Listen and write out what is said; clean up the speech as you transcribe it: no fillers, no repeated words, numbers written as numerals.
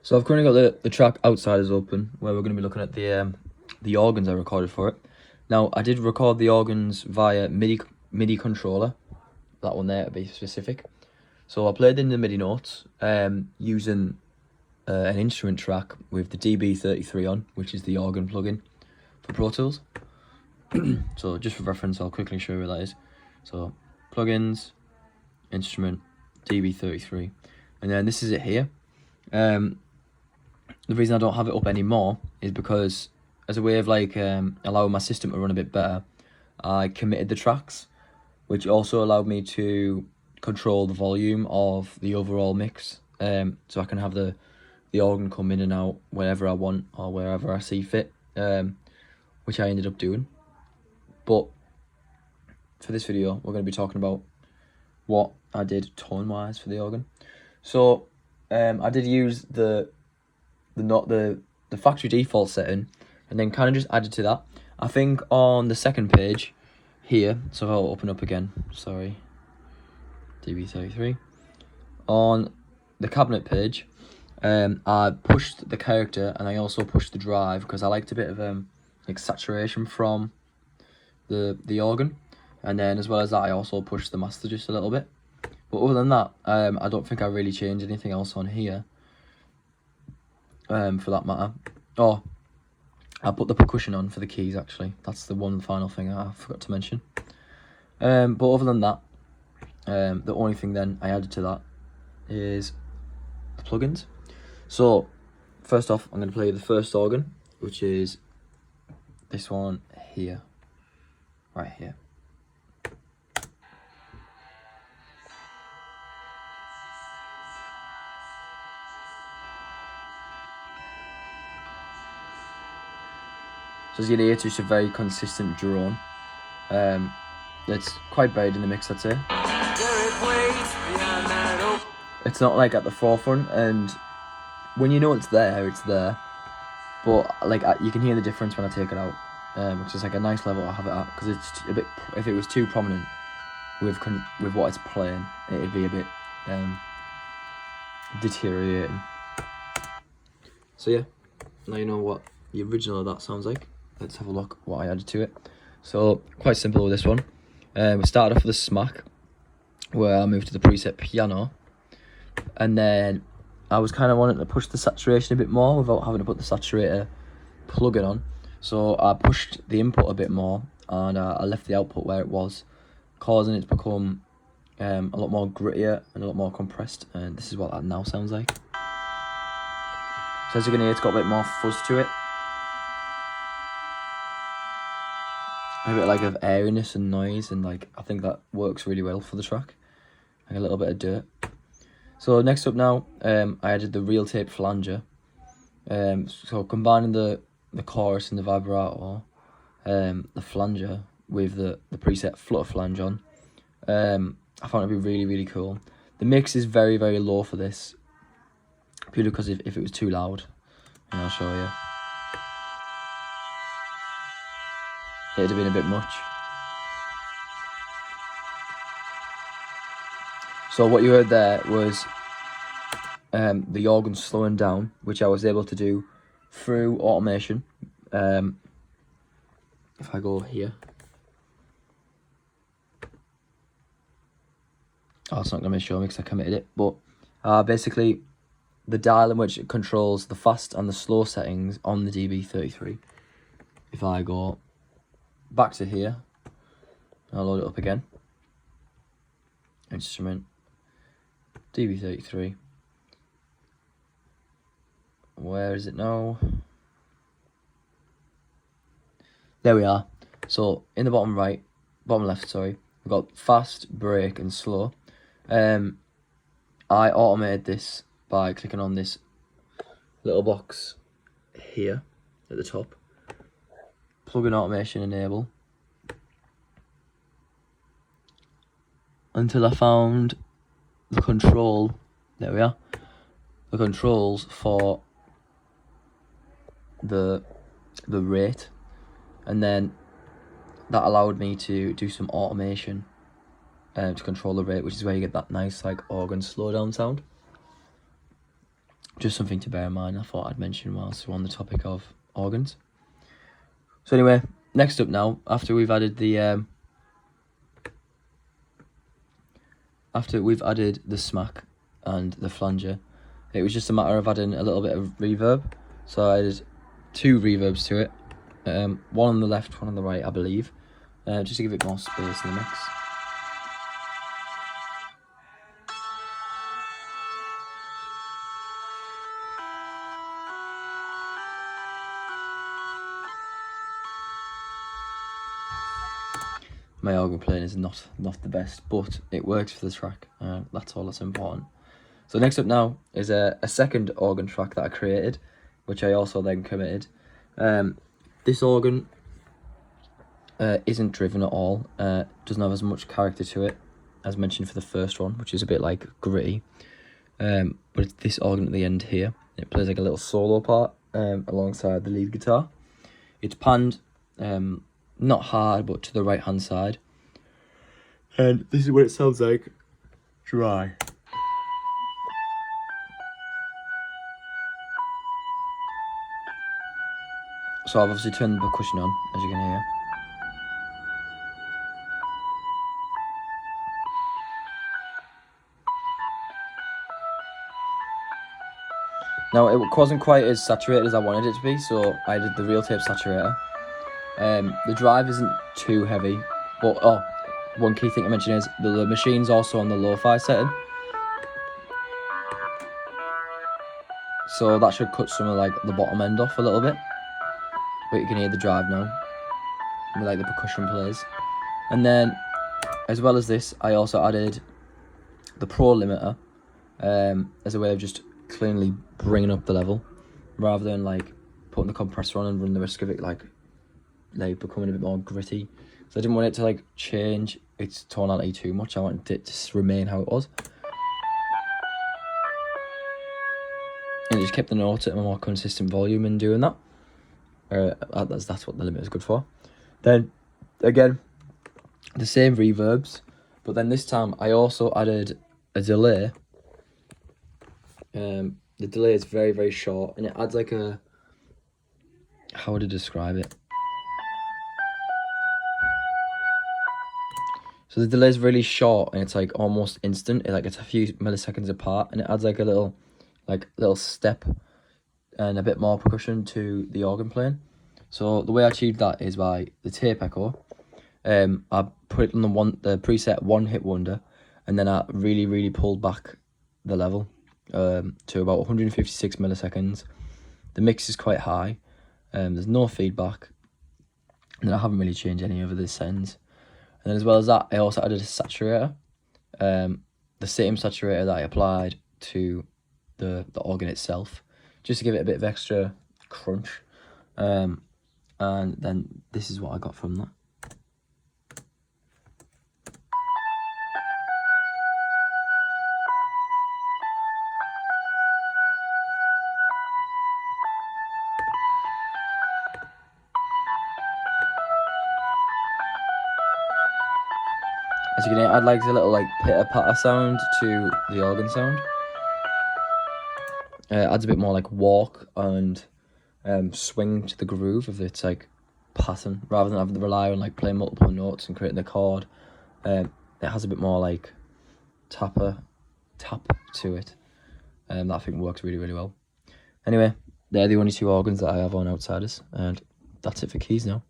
So I've currently got the track Outsiders open, where we're going to be looking at the organs I recorded for it. Now, I did record the organs via MIDI controller, that one there to be specific. So I played in the MIDI notes using an instrument track with the DB33 on, which is the organ plugin for Pro Tools. So just for reference, I'll quickly show you where that is. So plugins, instrument, DB33, and then this is it here. The reason I don't have it up anymore is because, as a way of allowing my system to run a bit better, I committed the tracks, which also allowed me to control the volume of the overall mix, so I can have the organ come in and out whenever I want or wherever I see fit, which I ended up doing. But for this video, we're going to be talking about what I did tone-wise for the organ. So I did use the factory default setting, and then kind of just added to that. I think on the second page here, so if I'll open up again, sorry, DB33, on the cabinet page, I pushed the character and I also pushed the drive because I liked a bit of saturation from the organ, and then as well as that I also pushed the master just a little bit. But other than that, I don't think I really changed anything else on here, for that matter. Oh, I put the percussion on for the keys, actually. That's the one final thing I forgot to mention. But other than that, the only thing then I added to that is the plugins. So first off, I'm going to play the first organ, which is this one here, right here. So as you can hear, it's just a very consistent drone. It's quite buried in the mix, I'd say. It's not like at the forefront, and when you know it's there, it's there. But you can hear the difference when I take it out, which is like a nice level to have it at, because it's a bit. If it was too prominent with what it's playing, it'd be a bit deteriorating. So yeah, now you know what the original of that sounds like. Let's have a look what I added to it. So quite simple with this one. We started off with a smack, where I moved to the preset piano, and then I was kind of wanting to push the saturation a bit more without having to put the saturator plugin on. So I pushed the input a bit more, and I left the output where it was, causing it to become a lot more grittier and a lot more compressed, and this is what that now sounds like. So as you can hear, it's got a bit more fuzz to it. A bit of airiness and noise, and I think that works really well for the track. Like a little bit of dirt. So next up now, I added the real tape flanger. So combining the chorus and the vibrato, the flanger with the preset flutter flange on, I found it to be really, really cool. The mix is very, very low for this, purely because if it was too loud, and I'll show you, it'd have been a bit much. So what you heard there was the organ slowing down, which I was able to do through automation. If I go here, it's not going to show me because I committed it, but basically the dial in which it controls the fast and the slow settings on the DB33. If I go back to here, I'll load it up again. Instrument, DB33. Where is it now? There we are. So in the bottom left, sorry, we've got fast, break, and slow. I automated this by clicking on this little box here at the top. Plug-in automation enable, until I found the control. There we are. The controls for the rate, and then that allowed me to do some automation to control the rate, which is where you get that nice organ slowdown sound. Just something to bear in mind, I thought I'd mention whilst we're on the topic of organs. So anyway, next up now, after we've added the smack and the flanger, it was just a matter of adding a little bit of reverb. So I added 2 reverbs to it, one on the left, one on the right, I believe, just to give it more space in the mix. My organ playing is not the best, but it works for the track. That's all that's important. So next up now is a second organ track that I created, which I also then committed. This organ isn't driven at all. Doesn't have as much character to it as mentioned for the first one, which is a bit like gritty. But it's this organ at the end here. It plays like a little solo part alongside the lead guitar. It's panned not hard, but to the right hand side. And this is what it sounds like dry. So I've obviously turned the percussion on, as you can hear. Now, it wasn't quite as saturated as I wanted it to be, so I did the real tape saturator. The drive isn't too heavy, but one key thing to mention is the machine's also on the lo-fi setting, so that should cut some of like the bottom end off a little bit. But you can hear the drive now, with like the percussion plays. And then, as well as this, I also added the Pro limiter as a way of just cleanly bringing up the level, rather than like putting the compressor on and run the risk of it like becoming a bit more gritty. So I didn't want it to like change its tonality too much. I wanted it to remain how it was, and it just kept the notes at a more consistent volume in doing that. That's what the limiter is good for. Then again, the same reverbs, but then this time I also added a delay. The delay is very, very short, and it adds like a, how would I describe it? So the delay is really short, and it's like almost instant. It's a few milliseconds apart, and it adds like a little step and a bit more percussion to the organ playing. So the way I achieved that is by the tape echo. I put it on the preset One Hit Wonder, and then I really pulled back the level to about 156 milliseconds. The mix is quite high. There's no feedback, and then I haven't really changed any of the settings. And then as well as that, I also added a saturator, the same saturator that I applied to the organ itself, just to give it a bit of extra crunch. And then this is what I got from that. As you can hear, I'd like a little like pitter-patter sound to the organ sound. Adds a bit more like walk and swing to the groove of its like pattern, rather than having to rely on like playing multiple notes and creating the chord. It has a bit more like tap to it, that I think works really well. Anyway, they're the only 2 organs that I have on Outsiders, and that's it for keys now.